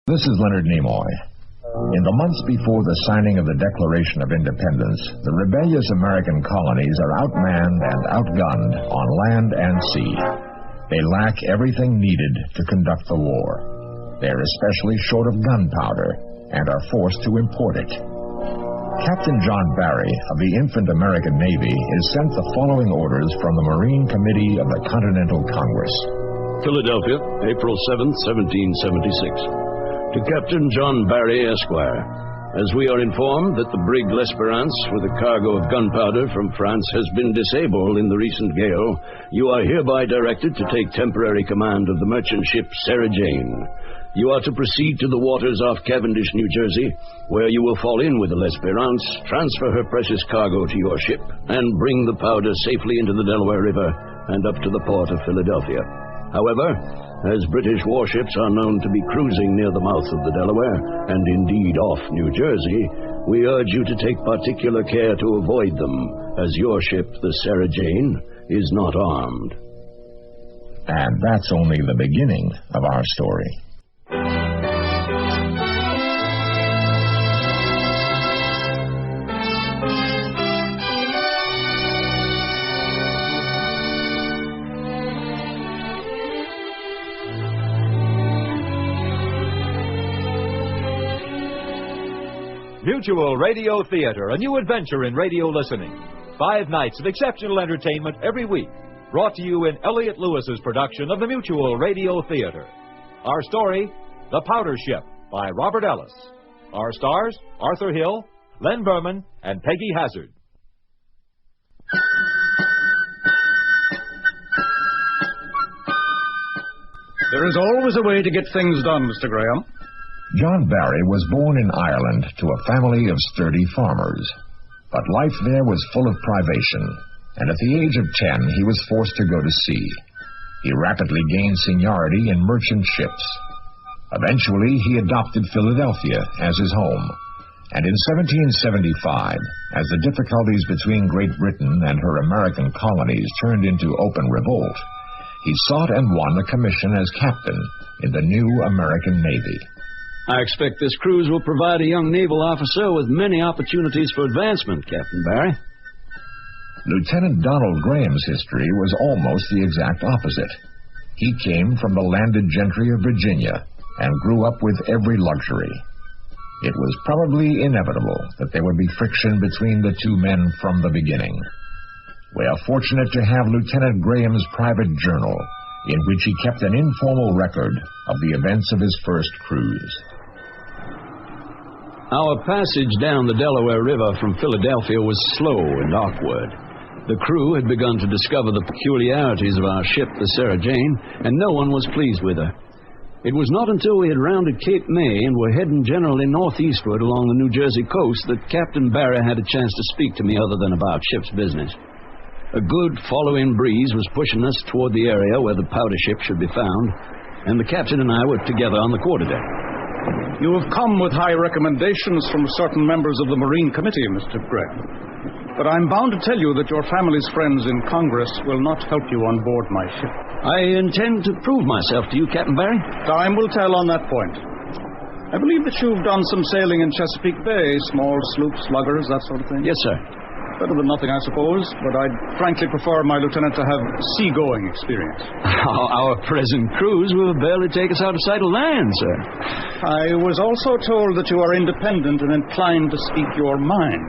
This is Leonard Nimoy. In the months before the signing of the Declaration of Independence, the rebellious American colonies are outmanned and outgunned on land and sea. They lack everything needed to conduct the war. They are especially short of gunpowder and are forced to import it. Captain John Barry of the Infant American Navy is sent the following orders from the Marine Committee of the Continental Congress. Philadelphia, April 7th, 1776. To Captain John Barry, Esquire, as we are informed that the brig L'Espérance with a cargo of gunpowder from France has been disabled in the recent gale, you are hereby directed to take temporary command of the merchant ship Sarah Jane. You are to proceed to the waters off Cavendish, New Jersey, where you will fall in with the L'Espérance, transfer her precious cargo to your ship, and bring the powder safely into the Delaware River and up to the port of Philadelphia. However, as British warships are known to be cruising near the mouth of the Delaware, and indeed off New Jersey, we urge you to take particular care to avoid them, as your ship, the Sarah Jane, is not armed. And that's only the beginning of our story. Mutual Radio Theater, a new adventure in radio listening. 5 nights of exceptional entertainment every week. Brought to you in Elliott Lewis's production of the Mutual Radio Theater. Our story, The Powder Ship, by Robert Ellis. Our stars, Arthur Hill, Len Berman, and Peggy Hazard. There is always a way to get things done, Mr. Graham. John Barry was born in Ireland to a family of sturdy farmers. But life there was full of privation, and at the age of 10, he was forced to go to sea. He rapidly gained seniority in merchant ships. Eventually, he adopted Philadelphia as his home. And in 1775, as the difficulties between Great Britain and her American colonies turned into open revolt, he sought and won a commission as captain in the new American Navy. I expect this cruise will provide a young naval officer with many opportunities for advancement, Captain Barry. Lieutenant Donald Graham's history was almost the exact opposite. He came from the landed gentry of Virginia and grew up with every luxury. It was probably inevitable that there would be friction between the two men from the beginning. We are fortunate to have Lieutenant Graham's private journal, in which he kept an informal record of the events of his first cruise. Our passage down the Delaware River from Philadelphia was slow and awkward. The crew had begun to discover the peculiarities of our ship, the Sarah Jane, and no one was pleased with her. It was not until we had rounded Cape May and were heading generally northeastward along the New Jersey coast that Captain Barry had a chance to speak to me other than about ship's business. A good following breeze was pushing us toward the area where the powder ship should be found, and the captain and I were together on the quarterdeck. You have come with high recommendations from certain members of the Marine Committee, Mr. Graham. But I'm bound to tell you that your family's friends in Congress will not help you on board my ship. I intend to prove myself to you, Captain Barry. Time will tell on that point. I believe that you've done some sailing in Chesapeake Bay, small sloops, luggers, that sort of thing. Yes, sir. Better than nothing, I suppose, but I'd frankly prefer my lieutenant to have seagoing experience. Our present cruise will barely take us out of sight of land, sir. I was also told that you are independent and inclined to speak your mind.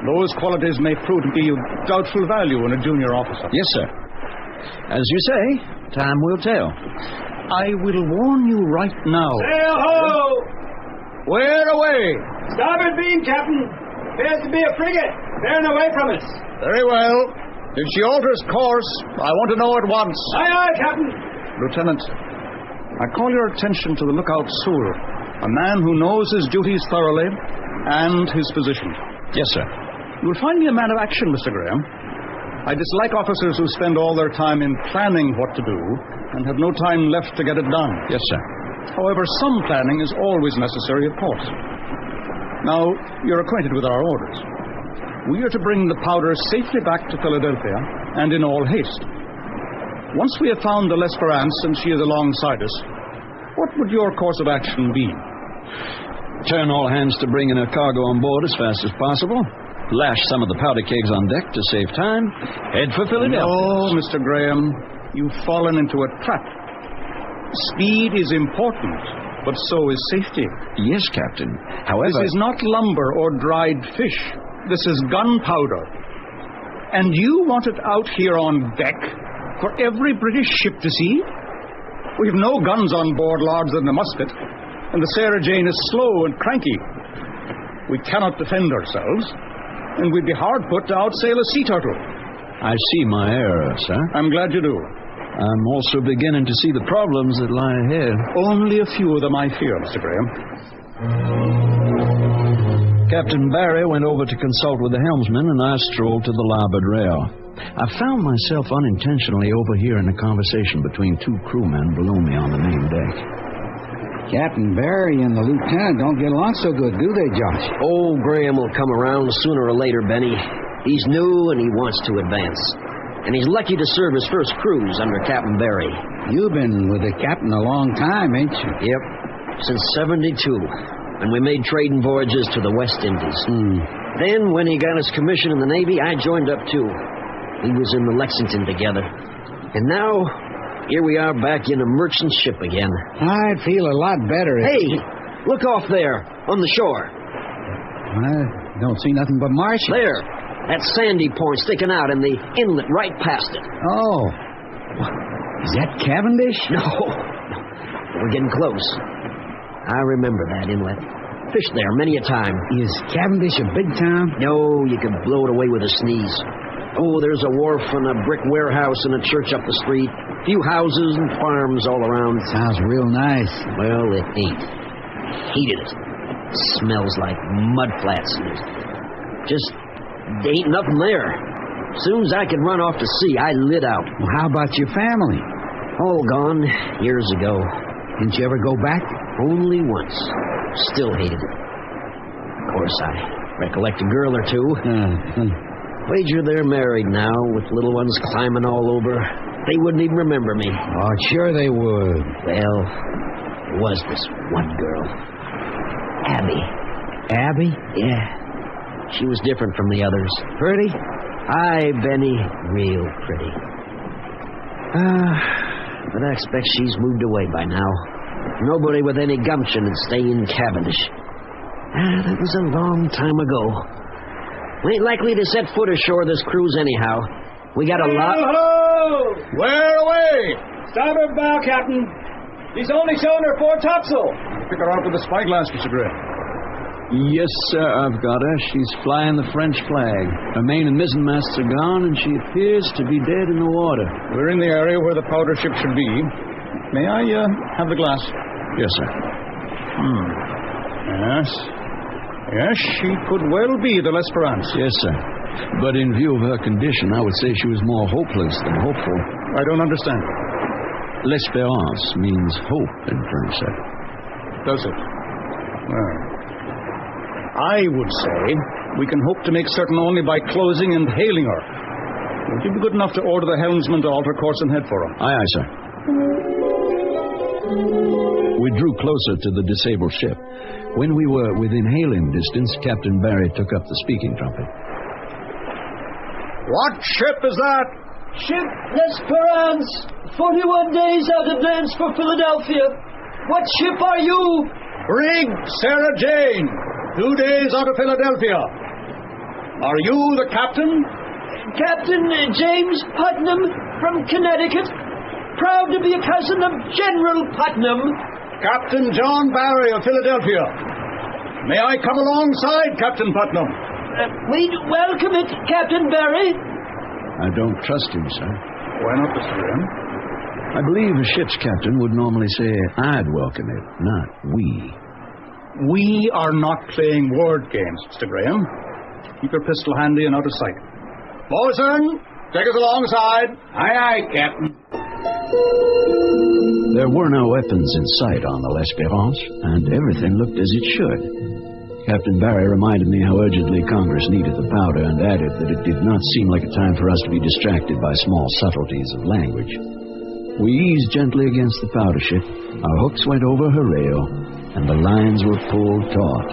Those qualities may prove to be of doubtful value in a junior officer. Yes, sir. As you say, time will tell. I will warn you right now. Sail ho! Where away? Starboard beam, Captain. Appears to be a frigate, bearing away from us. Very well. If she alters course, I want to know at once. Aye, aye, Captain. Lieutenant, I call your attention to the lookout Sewell, a man who knows his duties thoroughly and his position. Yes, sir. You will find me a man of action, Mr. Graham. I dislike officers who spend all their time in planning what to do and have no time left to get it done. Yes, sir. However, some planning is always necessary, of course. Now, you're acquainted with our orders. We are to bring the powder safely back to Philadelphia, and in all haste. Once we have found the L'Espérance and she is alongside us, What would your course of action be? Turn all hands to bringing a cargo on board as fast as possible. Lash some of the powder kegs on deck to save time. Head for Philadelphia. No, Mr. Graham. You've fallen into a trap. Speed is important, but so is safety. Yes, Captain. However... This is not lumber or dried fish. This is gunpowder. And you want it out here on deck for every British ship to see? We've no guns on board larger than a musket, and the Sarah Jane is slow and cranky. We cannot defend ourselves, and we'd be hard put to outsail a sea turtle. I see my error, sir. I'm glad you do. I'm also beginning to see the problems that lie ahead. Only a few of them, I fear, Mr. Graham. Captain Barry went over to consult with the helmsman, and I strolled to the larboard rail. I found myself unintentionally overhearing a conversation between two crewmen below me on the main deck. Captain Barry and the lieutenant don't get along so good, do they, Josh? Old Graham will come around sooner or later, Benny. He's new and he wants to advance. And he's lucky to serve his first cruise under Captain Barry. You've been with the captain a long time, ain't you? Yep, since 72. And we made trading voyages to the West Indies. Then, when he got his commission in the Navy, I joined up too. We was in the Lexington together. And now, here we are back in a merchant ship again. I'd feel a lot better if... Hey, look off there, on the shore. I don't see nothing but marshes. There, that sandy point sticking out in the inlet right past it. Oh. Is that Cavendish? No. We're getting close. I remember that inlet. Fished there many a time. Is Cavendish a big town? No, you can blow it away with a sneeze. Oh, there's a wharf and a brick warehouse and a church up the street. A few houses and farms all around. Sounds real nice. Well, it ain't. Hated it. Smells like mud flats. Just ain't nothing there. Soon as I could run off to sea, I lit out. Well, how about your family? All gone years ago. Didn't you ever go back? Only once. Still hated it. Of course, I recollect a girl or two. Wager they're married now, with little ones climbing all over. They wouldn't even remember me. Oh, sure they would. Well, there was this one girl. Abby. Abby? Yeah. She was different from the others. Pretty? Aye, Benny, real pretty. But I expect she's moved away by now. Nobody with any gumption would stay in Cavendish. That was a long time ago. We ain't likely to set foot ashore this cruise anyhow. We got a lot... Ho-ho! Where away? Starboard bow, Captain. He's only showing her fore topsail. Pick her out with the spyglass, Mr. Graham. Yes, sir, I've got her. She's flying the French flag. Her main and mizzenmasts are gone, and she appears to be dead in the water. We're in the area where the powder ship should be. May I have the glass? Yes, sir. Yes. Yes, she could well be the L'Esperance. Yes, sir. But in view of her condition, I would say she was more hopeless than hopeful. I don't understand. L'Espérance means hope in French, sir. Does it? Well, I would say we can hope to make certain only by closing and hailing her. Would you be good enough to order the helmsman to alter course and head for her? Aye, aye, sir. We drew closer to the disabled ship. When we were within hailing distance, Captain Barry took up the speaking trumpet. What ship is that? Ship L'Esperance, 41 days out of dance for Philadelphia. What ship are you? Brig Sarah Jane, 2 days out of Philadelphia. Are you the captain? Captain James Putnam from Connecticut. Proud to be a cousin of General Putnam. Captain John Barry of Philadelphia. May I come alongside Captain Putnam? We'd welcome it, Captain Barry. I don't trust him, sir. Why not, Mr. Graham? I believe a ship's captain would normally say, I'd welcome it, not we. We are not playing word games, Mr. Graham. Keep your pistol handy and out of sight. Bosun, take us alongside. Aye, aye, Captain. There were no weapons in sight on the L'Esperance, and everything looked as it should. Captain Barry reminded me how urgently Congress needed the powder and added that it did not seem like a time for us to be distracted by small subtleties of language. We eased gently against the powder ship. Our hooks went over her rail, and the lines were pulled taut.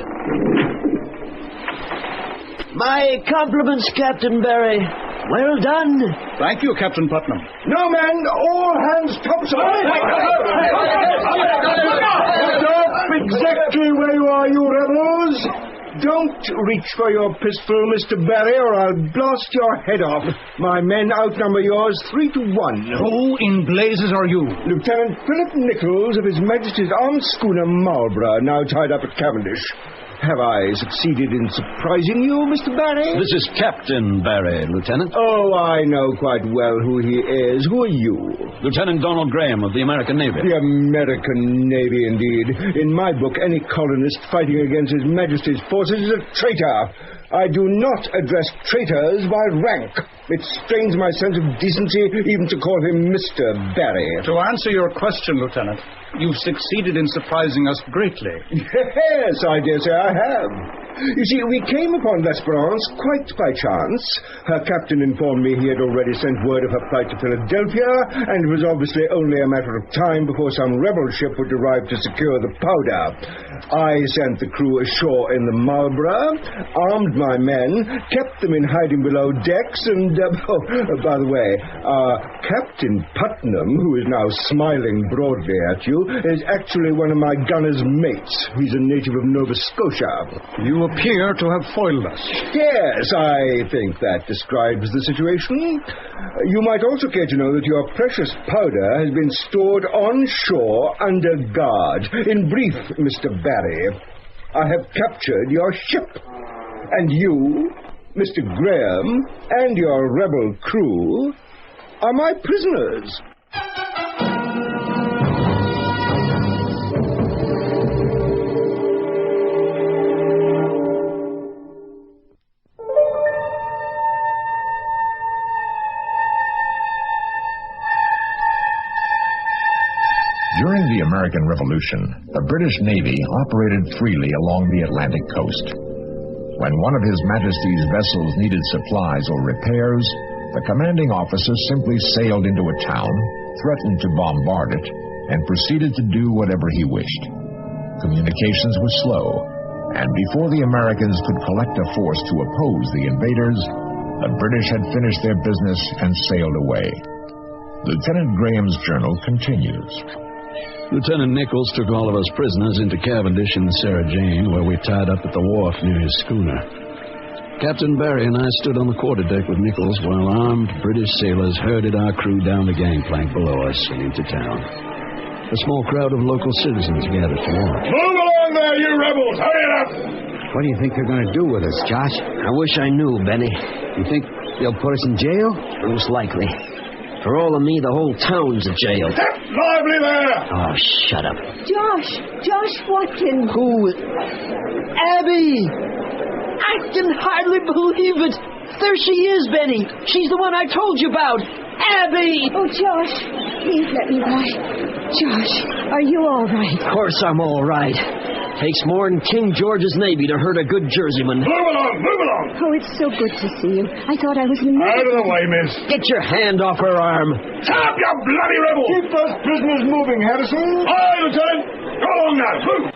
My compliments, Captain Barry. Well done. Thank you, Captain Putnam. No, men, all hands topside. Stop exactly where you are, you rebels. Don't reach for your pistol, Mr. Barry, or I'll blast your head off. My men outnumber yours 3-1. Who in blazes are you? Lieutenant Philip Nichols of His Majesty's armed schooner Marlborough, now tied up at Cavendish. Have I succeeded in surprising you, Mr. Barry? This is Captain Barry, Lieutenant. Oh, I know quite well who he is. Who are you? Lieutenant Donald Graham of the American Navy. The American Navy, indeed. In my book, any colonist fighting against His Majesty's forces is a traitor. I do not address traitors by rank. It strains my sense of decency even to call him Mr. Barry. To answer your question, Lieutenant, you've succeeded in surprising us greatly. Yes, I dare say I have. You see, we came upon L'Esperance quite by chance. Her captain informed me he had already sent word of her flight to Philadelphia, and it was obviously only a matter of time before some rebel ship would arrive to secure the powder. I sent the crew ashore in the Marlborough, armed my men, kept them in hiding below decks, and, by the way, Captain Putnam, who is now smiling broadly at you, is actually one of my gunner's mates. He's a native of Nova Scotia. You appear to have foiled us. Yes, I think that describes the situation. You might also care to know that your precious powder has been stored on shore under guard. In brief, Mr. Barry, I have captured your ship. And you, Mr. Graham, and your rebel crew are my prisoners. During the American Revolution, the British Navy operated freely along the Atlantic coast. When one of His Majesty's vessels needed supplies or repairs, the commanding officer simply sailed into a town, threatened to bombard it, and proceeded to do whatever he wished. Communications were slow, and before the Americans could collect a force to oppose the invaders, the British had finished their business and sailed away. Lieutenant Graham's journal continues. Lieutenant Nichols took all of us prisoners into Cavendish in the Sarah Jane, where we tied up at the wharf near his schooner. Captain Barry and I stood on the quarterdeck with Nichols while armed British sailors herded our crew down the gangplank below us and into town. A small crowd of local citizens gathered to watch. Move along there, you rebels! Hurry it up! What do you think they're going to do with us, Josh? I wish I knew, Benny. You think they'll put us in jail? Most likely. For all of me, the whole town's a jail. Get lively there! Oh, shut up. Josh Watkins. Who? Abby! I can hardly believe it. There she is, Benny. She's the one I told you about. Abby! Oh, Josh, please let me by. Josh, are you all right? Of course I'm all right. Takes more than King George's Navy to hurt a good Jerseyman. Move along! Oh, it's so good to see you. I thought I was in Out of the way, miss. Get your hand off her arm. Stop, you bloody rebel! Keep those prisoners moving, Harrison. Aye, Lieutenant. Go along now. Move.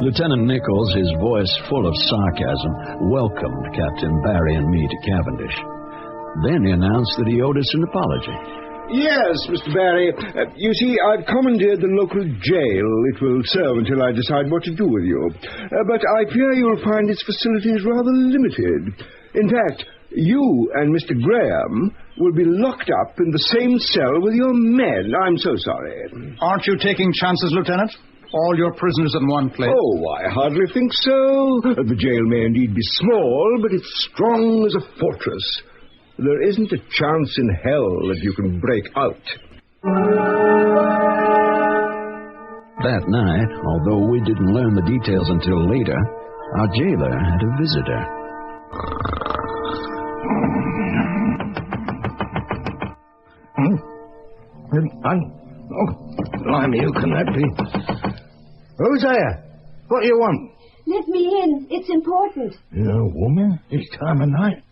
Lieutenant Nichols, his voice full of sarcasm, welcomed Captain Barry and me to Cavendish. Then he announced that he owed us an apology. Yes, Mr. Barry. You see, I've commandeered the local jail. It will serve until I decide what to do with you. But I fear you'll find its facilities rather limited. In fact, you and Mr. Graham will be locked up in the same cell with your men. I'm so sorry. Aren't you taking chances, Lieutenant? All your prisoners in one place. Oh, I hardly think so. The jail may indeed be small, but it's strong as a fortress. There isn't a chance in hell that you can break out. That night, although we didn't learn the details until later, our jailer had a visitor. Blimey, who can that be? Who's there? What do you want? Let me in. It's important. You're a woman? This time of night?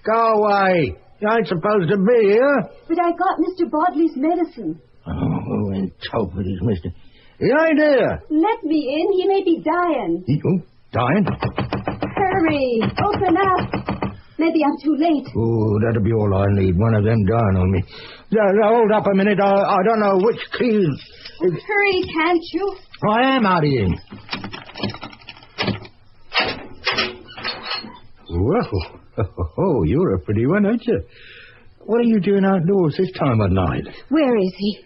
Go away. You ain't supposed to be here. But I got Mr. Bodley's medicine. Oh, in Tophetes, mister. He ain't here. Let me in. He may be dying. Dying? Hurry. Open up. Maybe I'm too late. Oh, that'll be all I need. One of them dying on me. Hold up a minute. I don't know which key. Hurry, can't you? I am out of here. Well, oh, you're a pretty one, aren't you? What are you doing outdoors this time of night? Where is he?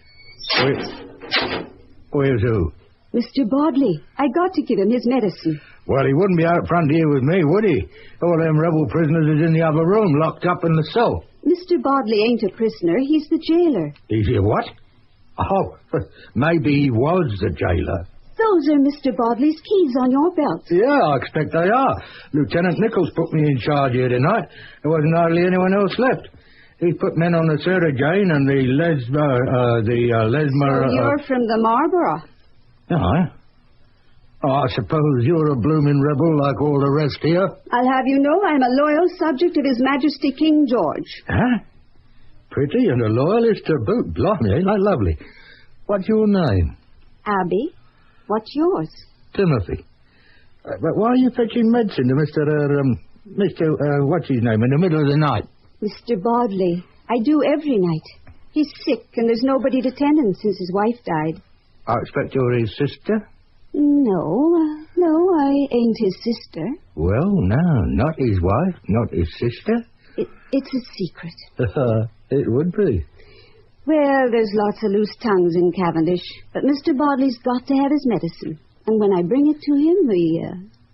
Where's who? Mr. Bodley. I got to give him his medicine. Well, he wouldn't be out front here with me, would he? All them rebel prisoners is in the other room, locked up in the cell. Mr. Bodley ain't a prisoner. He's the jailer. He's here what? Oh, maybe he was the jailer. Those are Mr. Bodley's keys on your belt. Yeah, I expect they are. Lieutenant Nichols put me in charge here tonight. There wasn't hardly anyone else left. He put men on the Sarah Jane and the Lesmer... So you're from the Marlborough? No, I suppose you're a blooming rebel like all the rest here. I'll have you know I'm a loyal subject of His Majesty King George. Huh? Pretty and a loyalist to boot. Blimey, ain't that lovely? What's your name? Abby. What's yours? Timothy. But why are you fetching medicine to Mr. what's his name, in the middle of the night? Mr. Bodley. I do every night. He's sick and there's nobody to tend him since his wife died. I expect you're his sister? No, I ain't his sister. Well, no, not his wife, not his sister. It's a secret. It would be. Well, there's lots of loose tongues in Cavendish, but Mr. Bodley's got to have his medicine. And when I bring it to him,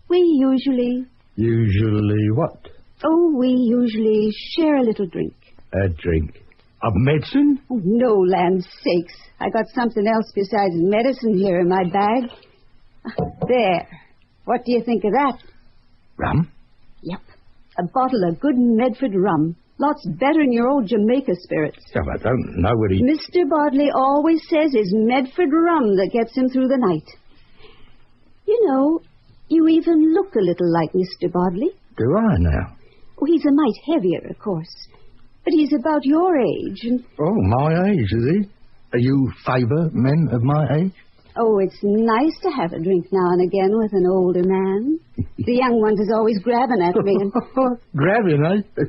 we usually... Usually what? Oh, we usually share a little drink. A drink? Of medicine? Oh, no, land's sakes. I got something else besides medicine here in my bag. There. What do you think of that? Rum? Yep. A bottle of good Medford rum. Lots better than your old Jamaica spirits. Yeah, I don't know what he... Mr. Bodley always says it's Medford rum that gets him through the night. You know, you even look a little like Mr. Bodley. Do I now? Oh, he's a mite heavier, of course. But he's about your age and... Oh, my age, is he? Do you favour men of my age? Oh, it's nice to have a drink now and again with an older man. The young ones is always grabbing at me and... Grabbing, eh?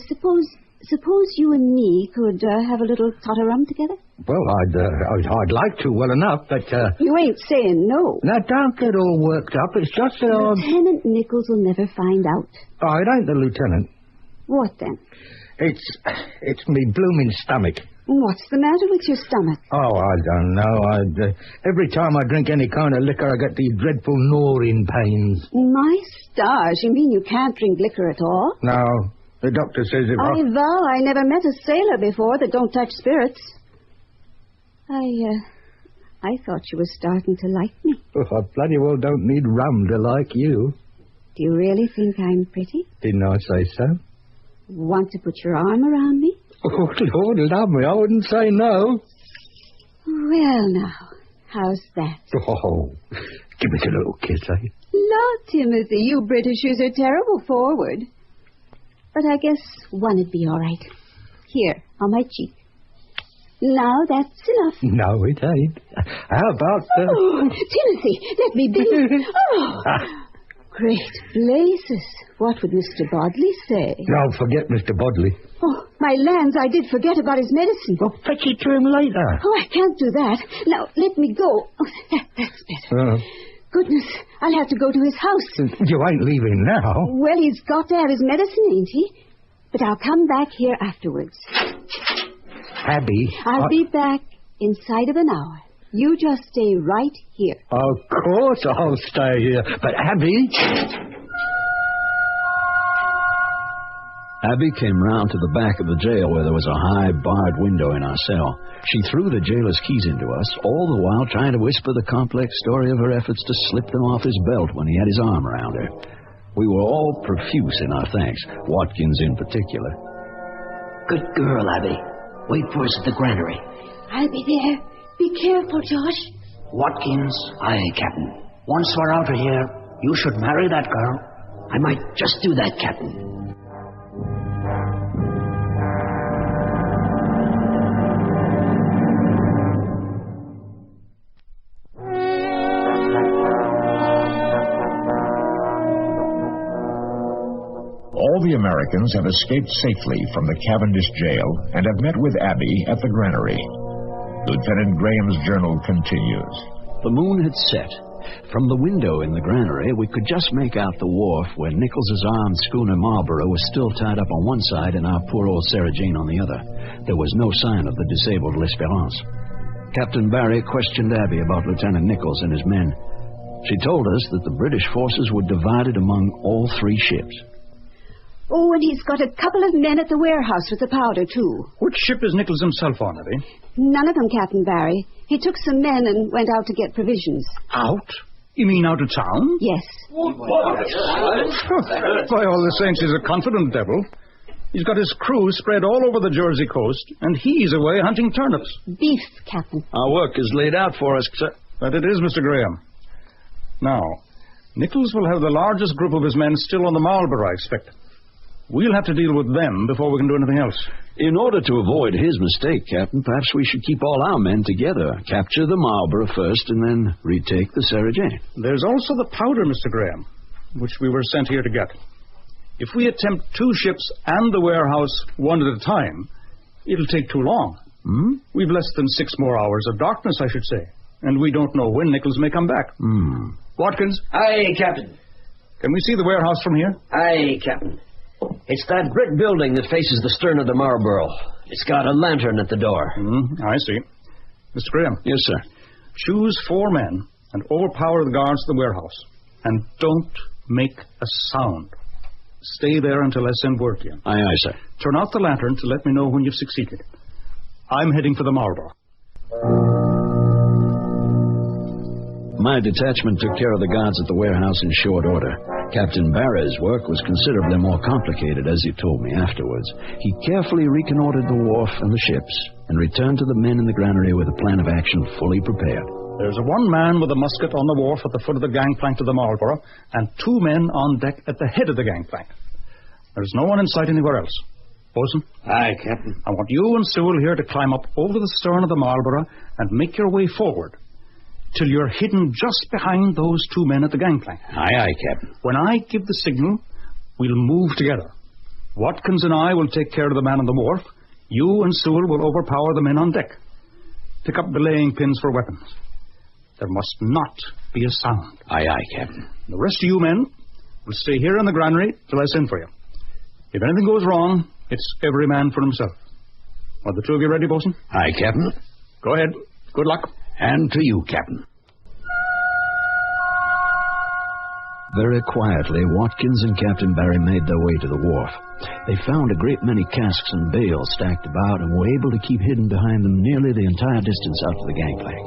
Suppose you and me could have a little tot of rum together? Well, I'd like to well enough, but... You ain't saying no. Now, don't get all worked up. It's just that Lieutenant Nichols will never find out. Oh, it ain't the lieutenant. What then? It's me blooming stomach. What's the matter with your stomach? Oh, I don't know. Every time I drink any kind of liquor, I get these dreadful gnawing pains. My stars, you mean you can't drink liquor at all? No. The doctor says if I vow I never met a sailor before that don't touch spirits. I thought you were starting to like me. Oh, I bloody well don't need rum to like you. Do you really think I'm pretty? Didn't I say so? Want to put your arm around me? Oh, Lord love me, I wouldn't say no. Well, now, how's that? Oh, give me a little kiss, eh? Lord, Timothy, you Britishers are terrible forward. But I guess one'd be all right. Here, on my cheek. Now that's enough. No, it ain't. How about... Oh, Timothy, let me be. Oh, great blazes. What would Mr. Bodley say? No, forget Mr. Bodley. Oh, my lands, I did forget about his medicine. Well, fetch it to him later. Oh, I can't do that. Now, let me go. Oh, that's better. Goodness, I'll have to go to his house. You ain't leaving now. Well, he's got to have his medicine, ain't he? But I'll come back here afterwards. Abby... I'll be back inside of an hour. You just stay right here. Of course I'll stay here. But Abby... Abby came round to the back of the jail where there was a high barred window in our cell. She threw the jailer's keys into us, all the while trying to whisper the complex story of her efforts to slip them off his belt when he had his arm around her. We were all profuse in our thanks, Watkins in particular. Good girl, Abby. Wait for us at the granary. I'll be there. Be careful, Josh. Watkins. Aye, Captain. Once we're out of here, you should marry that girl. I might just do that, Captain. the Americans have escaped safely from the Cavendish jail and have met with Abby at the granary. Lieutenant Graham's journal continues. The moon had set. From the window in the granary, we could just make out the wharf where Nichols's armed schooner Marlborough was still tied up on one side and our poor old Sarah Jane on the other. There was no sign of the disabled L'Espérance. Captain Barry questioned Abby about Lieutenant Nichols and his men. She told us that the British forces were divided among all three ships. Oh, and he's got a couple of men at the warehouse with the powder, too. Which ship is Nichols himself on, Abby? None of them, Captain Barry. He took some men and went out to get provisions. Out? You mean out of town? Yes. By all the saints, he's a confident devil. He's got his crew spread all over the Jersey coast, and he's away hunting turnips. Beef, Captain. Our work is laid out for us, sir. That it is, Mr. Graham. Now, Nichols will have the largest group of his men still on the Marlborough, I expect. We'll have to deal with them before we can do anything else. In order to avoid his mistake, Captain, perhaps we should keep all our men together. Capture the Marlborough first and then retake the Sarah Jane. There's also the powder, Mr. Graham, which we were sent here to get. If we attempt two ships and the warehouse one at a time, it'll take too long. We've less than 6 more hours of darkness, I should say, and we don't know when Nichols may come back. Watkins? Aye, Captain. Can we see the warehouse from here? Aye, Captain. It's that brick building that faces the stern of the Marlborough. It's got a lantern at the door. I see. Mr. Graham. Yes, sir. Choose 4 men and overpower the guards at the warehouse. And don't make a sound. Stay there until I send word to you. Aye, aye, sir. Turn out the lantern to let me know when you've succeeded. I'm heading for the Marlborough. My detachment took care of the guards at the warehouse in short order. Captain Barry's work was considerably more complicated, as he told me afterwards. He carefully reconnoitered the wharf and the ships, and returned to the men in the granary with a plan of action fully prepared. There's one man with a musket on the wharf at the foot of the gangplank to the Marlborough, and 2 men on deck at the head of the gangplank. There's no one in sight anywhere else. Bosun? Aye, Captain. I want you and Sewell here to climb up over the stern of the Marlborough and make your way forward till you're hidden just behind those 2 men at the gangplank. Aye, aye, Captain. When I give the signal, we'll move together. Watkins and I will take care of the man on the wharf. You and Sewell will overpower the men on deck. Pick up belaying pins for weapons. There must not be a sound. Aye, aye, Captain. The rest of you men will stay here in the granary till I send for you. If anything goes wrong, it's every man for himself. Are the 2 of you ready, Bosun? Aye, Captain. Go ahead. Good luck. And to you, Captain. Very quietly, Watkins and Captain Barry made their way to the wharf. They found a great many casks and bales stacked about and were able to keep hidden behind them nearly the entire distance out to the gangplank.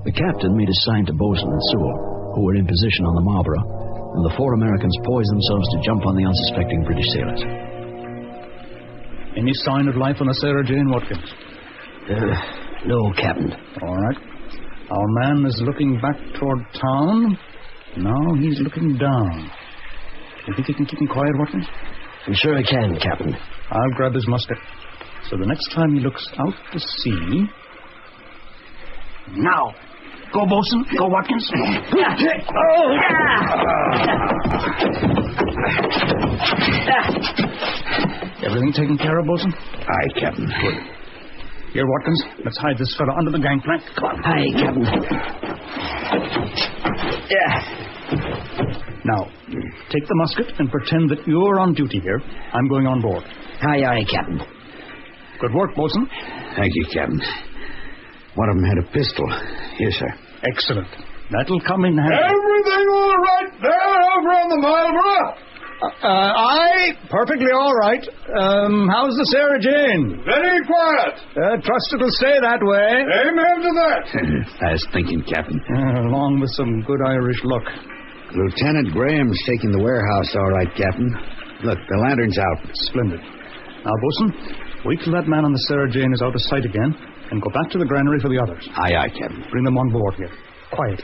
The captain made a sign to Bosun and Sewell, who were in position on the Marlborough, and the 4 Americans poised themselves to jump on the unsuspecting British sailors. Any sign of life on the Sarah Jane, Watkins? No, Captain. All right. Our man is looking back toward town. Now he's looking down. You think you can keep him quiet, Watkins? I'm sure I can, Captain. I'll grab his musket. So the next time he looks out to sea... Now! Go, Bosun. Go, Watkins. Everything taken care of, Bosun? Aye, Captain. Good. Here, Watkins, let's hide this fellow under the gangplank. Come on. Aye, Captain. Now, take the musket and pretend that you're on duty here. I'm going on board. Aye, aye, Captain. Good work, Bosun. Thank you, Captain. One of them had a pistol. Here, sir. Excellent. That'll come in handy. Everything all right there over on the Marlborough? Aye, perfectly all right. How's the Sarah Jane? Very quiet. Trust it'll stay that way. Amen to that. Fast thinking, Captain. Along with some good Irish luck. Lieutenant Graham's taking the warehouse all right, Captain. Look, the lantern's out. Splendid. Now, Bosun, wait till that man on the Sarah Jane is out of sight again and go back to the granary for the others. Aye, aye, Captain. Bring them on board here. Quiet.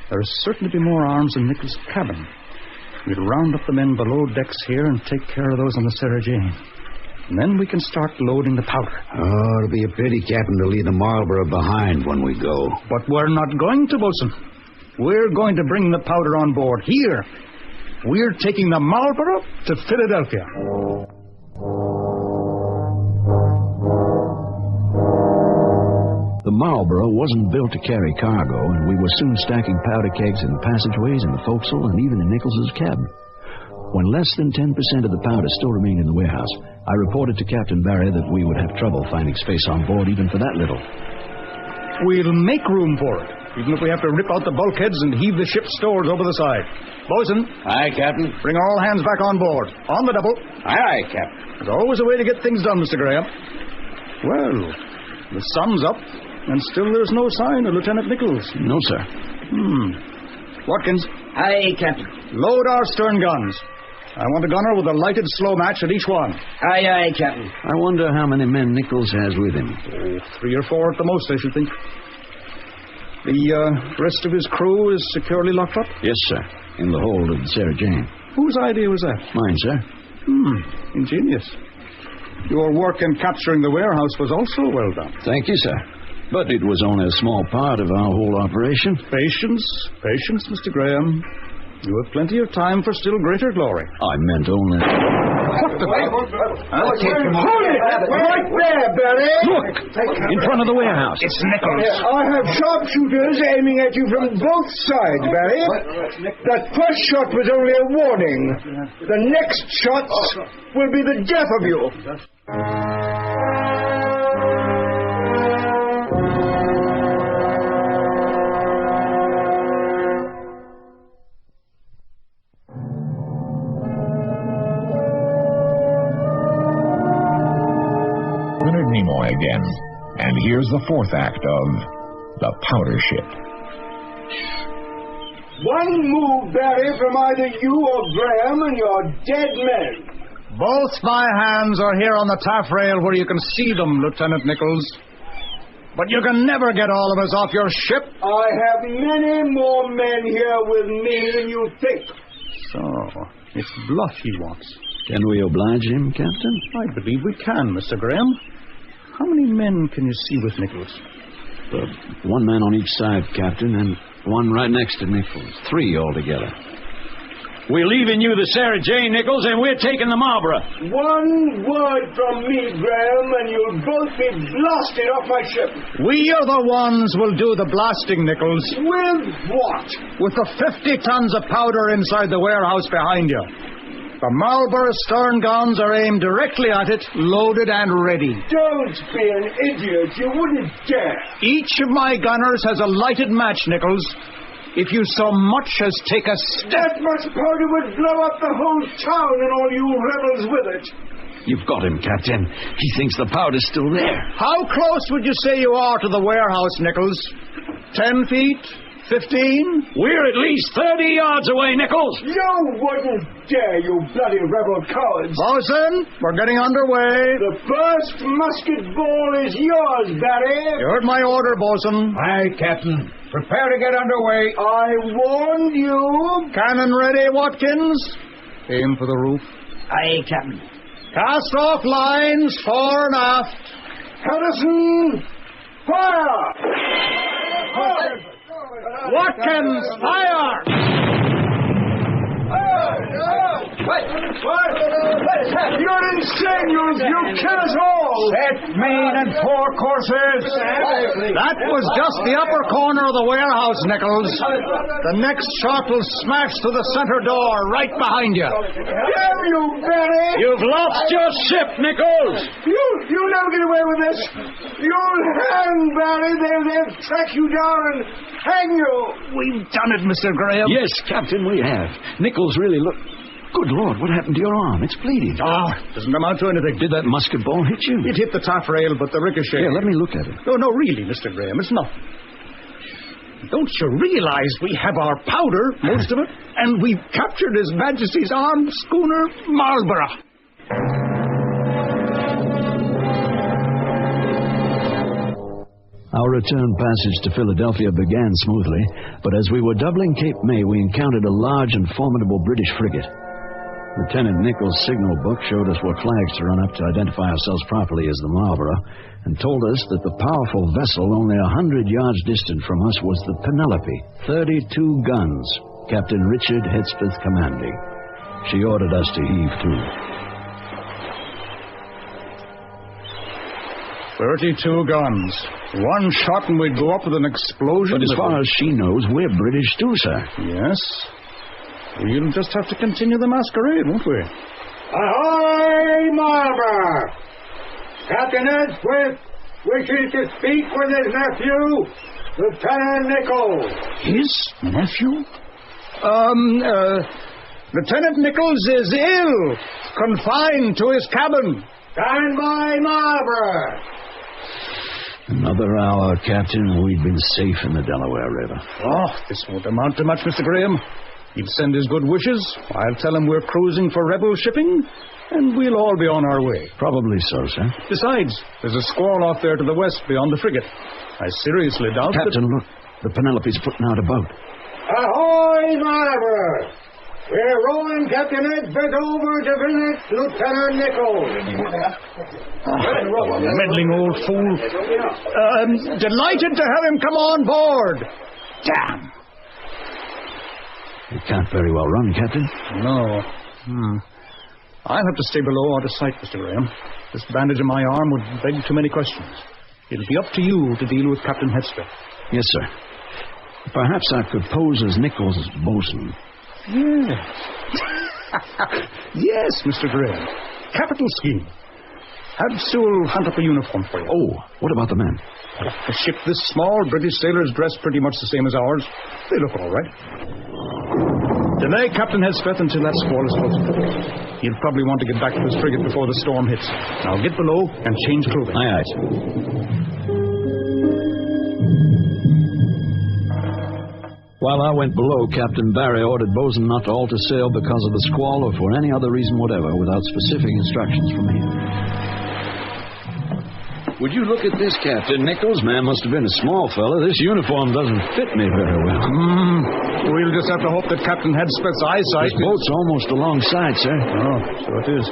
There is certain to be more arms in Nichols' cabin. We'll round up the men below decks here and take care of those on the Sarah Jane. And then we can start loading the powder. Oh, it'll be a pity, Captain, to leave the Marlborough behind when we go. But we're not going to, Bosun. We're going to bring the powder on board here. We're taking the Marlborough to Philadelphia. The Marlborough wasn't built to carry cargo, and we were soon stacking powder kegs in the passageways, in the forecastle, and even in Nichols's cabin. When less than 10% of the powder still remained in the warehouse, I reported to Captain Barry that we would have trouble finding space on board even for that little. We'll make room for it, even if we have to rip out the bulkheads and heave the ship's stores over the side. Bosun. Aye, Captain. Bring all hands back on board. On the double. Aye, Captain. There's always a way to get things done, Mr. Graham. Well, the sun's up, and still there's no sign of Lieutenant Nichols. No, sir. Watkins. Aye, Captain. Load our stern guns. I want a gunner with a lighted slow match at each one. Aye, Captain. I wonder how many men Nichols has with him. 3 or 4 at the most, I should think. The rest of his crew is securely locked up? Yes, sir. In the hold of the Sarah Jane. Whose idea was that? Mine, sir. Ingenious. Your work in capturing the warehouse was also well done. Thank you, sir. But it was only a small part of our whole operation. Patience, Mr. Graham. You have plenty of time for still greater glory. I meant only... What the... Hold it! Right there, Barry! Look! In front of the warehouse. It's Nichols. I have sharpshooters aiming at you from both sides, Barry. That first shot was only a warning. The next shots will be the death of you. Leonard Nimoy again, and here's the fourth act of The Powder Ship. One move, Barry, from either you or Graham, and you're dead men. Both my hands are here on the taffrail where you can see them, Lieutenant Nichols. But you can never get all of us off your ship. I have many more men here with me than you think. So, it's bluff he wants. Can we oblige him, Captain? I believe we can, Mr. Graham. How many men can you see with Nichols? 1 man on each side, Captain, and 1 right next to Nichols. 3 altogether. We're leaving you the Sarah Jane, Nichols, and we're taking the Marlborough. One word from me, Graham, and you'll both be blasted off my ship. We are the ones who'll do the blasting, Nichols. With what? With the 50 tons of powder inside the warehouse behind you. The Marlborough stern guns are aimed directly at it, loaded and ready. Don't be an idiot. You wouldn't dare. Each of my gunners has a lighted match, Nichols. If you so much as take a step... That much powder would blow up the whole town and all you rebels with it. You've got him, Captain. He thinks the powder's still there. How close would you say you are to the warehouse, Nichols? 10 feet? 15? We're at least 30 yards away, Nichols. You wouldn't dare, you bloody rebel cowards. Bosun, we're getting underway. The first musket ball is yours, Barry. You heard my order, Bosun. Aye, Captain. Prepare to get underway. I warned you. Cannon ready, Watkins. Aim for the roof. Aye, Captain. Cast off lines, fore and aft. Henderson, fire! Watkins, fire! You're insane, you kill us all! Set main and fore courses. That was just the upper corner of the warehouse, Nichols. The next shot will smash through the center door right behind you. Damn you, Barry! You've lost your ship, Nichols. You'll never get away with this. You'll hang, Barry. They'll track you down and hang you. We've done it, Mr. Graham. Yes, Captain, we have. Nichols really looked... Good Lord, what happened to your arm? It's bleeding. Doesn't amount to anything. Did that musket ball hit you? It hit the taffrail, but the ricochet... Here, let me look at it. No, really, Mr. Graham, it's nothing. Don't you realize we have our powder, most of it, and we've captured His Majesty's armed schooner, Marlborough. Our return passage to Philadelphia began smoothly, but as we were doubling Cape May, we encountered a large and formidable British frigate. Lieutenant Nichols' signal book showed us what flags to run up to identify ourselves properly as the Marlborough, and told us that the powerful vessel only 100 yards distant from us was the Penelope, 32 guns, Captain Richard Hedspeth commanding. She ordered us to heave to. 32 guns. One shot and we'd go up with an explosion. But as far as she knows, we're British too, sir. Yes. We'll just have to continue the masquerade, won't we? Ahoy, Marlborough! Captain Edgeworth wishes to speak with his nephew, Lieutenant Nichols. His nephew? Lieutenant Nichols is ill, confined to his cabin. Stand by, Marlborough. Another hour, Captain, we'd been safe in the Delaware River. Oh, this won't amount to much, Mr. Graham. He'll send his good wishes. I'll tell him we're cruising for rebel shipping, and we'll all be on our way. Probably so, sir. Besides, there's a squall off there to the west beyond the frigate. I seriously doubt Captain, look. The Penelope's putting out a boat. Ahoy, Marlborough! We're rowing Captain Edgeworth over to visit Lieutenant Nichols. Meddling old fool. Delighted to have him come on board. Damn. You can't very well run, Captain. No. I'll have to stay below out of sight, Mr. Graham. This bandage on my arm would beg too many questions. It'll be up to you to deal with Captain Hedspeth. Yes, sir. Perhaps I could pose as Nichols' bosun. Yes. Yes, Mr. Graham. Capital scheme. Have Sewell hunt up a uniform for you. Oh, what about the men? A ship this small, British sailors dress pretty much the same as ours. They look all right. Delay Captain Hedspeth until that squall is closed. He'll probably want to get back to his frigate before the storm hits. Now get below and change clothing. Aye, aye, sir. While I went below, Captain Barry ordered Bosun not to alter sail because of the squall or for any other reason whatever without specific instructions from him. Would you look at this, Captain Nichols? Man must have been a small fella. This uniform doesn't fit me very well. We'll just have to hope that Captain Hedspeth's eyesight... This boat's almost alongside, sir. Oh, so it is.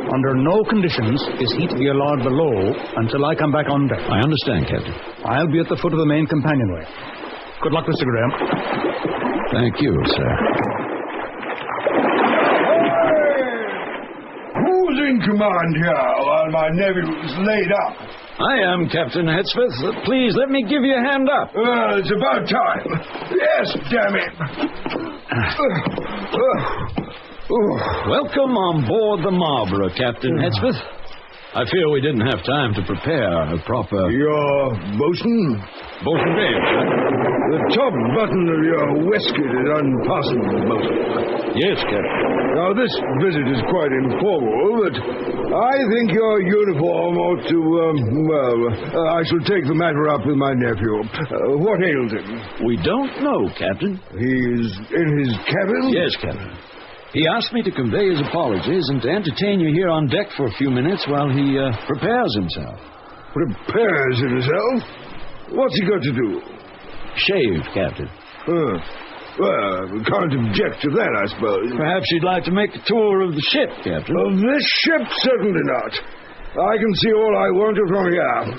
Under no conditions is he to be allowed below until I come back on deck. I understand, Captain. I'll be at the foot of the main companionway. Good luck, Mr. Graham. Thank you, sir. Who's in command here while my nephew's laid up? I am, Captain Hedspeth. Please, let me give you a hand up. Well, it's about time. Yes, damn it. Welcome on board the Marlborough, Captain Hedspeth. I fear we didn't have time to prepare a proper... Your bosun? Bosun Graham, sir. The top button of your waistcoat is unfastened, bosun. Yes, Captain. Now, this visit is quite informal, but I think your uniform ought to, I shall take the matter up with my nephew. What ails him? We don't know, Captain. He's in his cabin? Yes, Captain. He asked me to convey his apologies and to entertain you here on deck for a few minutes while he prepares himself. Prepares himself? What's he got to do? Shave, Captain. Well, we can't object to that, I suppose. Perhaps you'd like to make a tour of the ship, Captain. Of this ship, certainly not. I can see all I want to from here.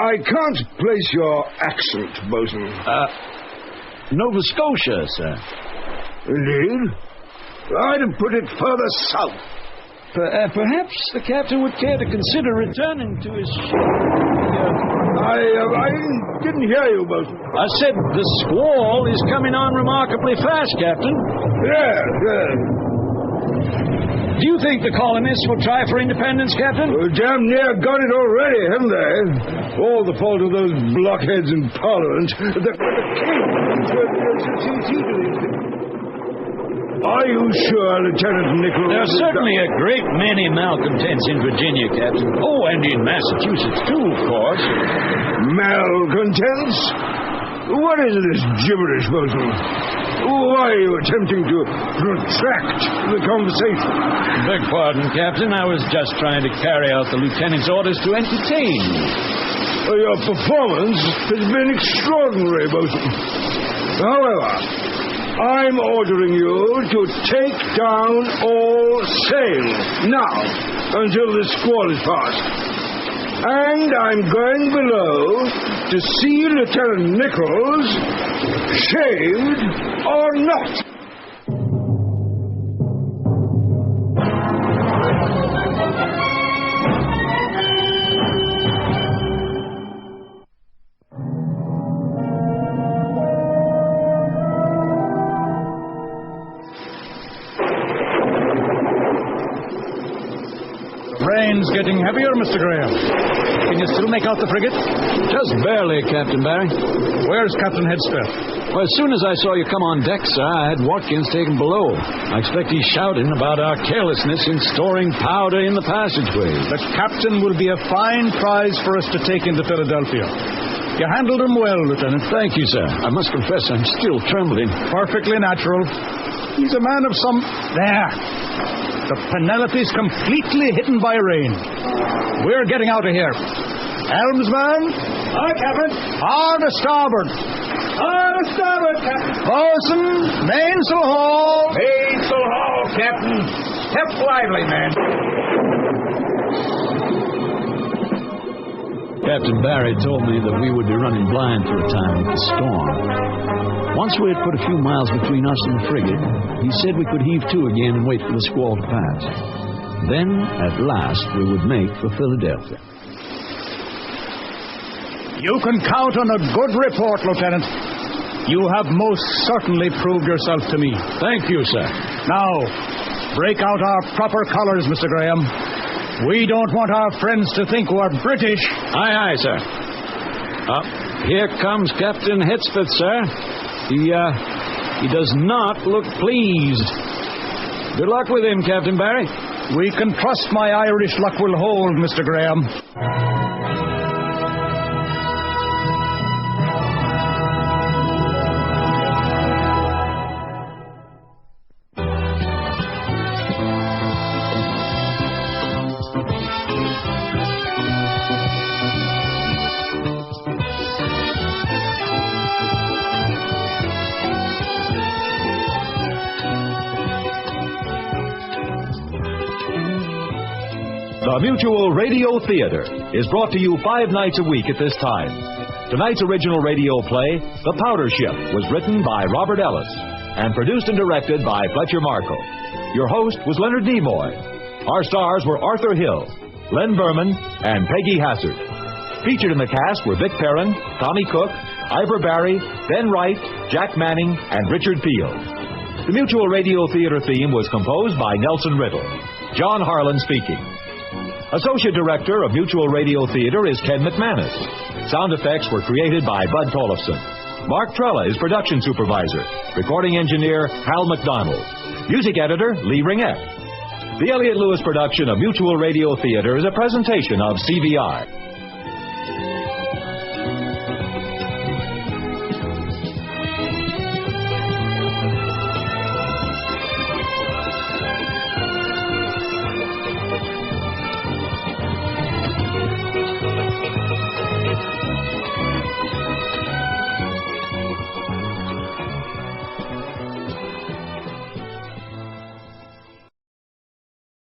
I can't place your accent, bosun. Nova Scotia, sir. Indeed? I'd have put it further south. Perhaps the captain would care to consider returning to his ship. I didn't hear you, bosun. I said the squall is coming on remarkably fast, Captain. Yes. Do you think the colonists will try for independence, Captain? Damn near got it already, haven't they? All the fault of those blockheads in Parliament. The king. Are you sure, Lieutenant Nichols? There are certainly a great many malcontents in Virginia, Captain. Oh, and in Massachusetts, too, of course. Malcontents? What is this gibberish, bosun? Why are you attempting to protract the conversation? Beg pardon, Captain. I was just trying to carry out the lieutenant's orders to entertain you. Your performance has been extraordinary, bosun. However, I'm ordering you to take down all sail now until this squall is past. And I'm going below to see Lieutenant Nichols, shaved or not. Rain's getting heavier, Mr. Graham. Can you still make out the frigate? Just barely, Captain Barry. Where's Captain Hedspeth? Well, as soon as I saw you come on deck, sir, I had Watkins taken below. I expect he's shouting about our carelessness in storing powder in the passageway. The captain will be a fine prize for us to take into Philadelphia. You handled him well, Lieutenant. Thank you, sir. I must confess I'm still trembling. Perfectly natural. He's a man of some... There. The Penelope's completely hidden by rain. We're getting out of here. Helmsman? Aye, Captain. Hard to starboard. On the starboard, Captain. Bosun, mainsail haul. Mainsail haul, Captain. Step lively, man. Captain Barry told me that we would be running blind for a time with the storm. Once we had put a few miles between us and the frigate, he said we could heave to again and wait for the squall to pass. Then, at last, we would make for Philadelphia. You can count on a good report, Lieutenant. You have most certainly proved yourself to me. Thank you, sir. Now, break out our proper colors, Mr. Graham. We don't want our friends to think we're British. Aye, aye, sir. Here comes Captain Hedspeth, sir. He does not look pleased. Good luck with him, Captain Barry. We can trust my Irish luck will hold, Mr. Graham. The Mutual Radio Theater is brought to you 5 nights a week at this time. Tonight's original radio play, The Powder Ship, was written by Robert Ellis and produced and directed by Fletcher Markle. Your host was Leonard Nimoy. Our stars were Arthur Hill, Len Berman, and Peggy Hassard. Featured in the cast were Vic Perrin, Tommy Cook, Ivor Barry, Ben Wright, Jack Manning, and Richard Peel. The Mutual Radio Theater theme was composed by Nelson Riddle. John Harlan speaking. Associate Director of Mutual Radio Theater is Ken McManus. Sound effects were created by Bud Tollefson. Mark Trella is Production Supervisor. Recording Engineer Hal McDonald. Music Editor Lee Ringette. The Elliott Lewis production of Mutual Radio Theater is a presentation of CVI.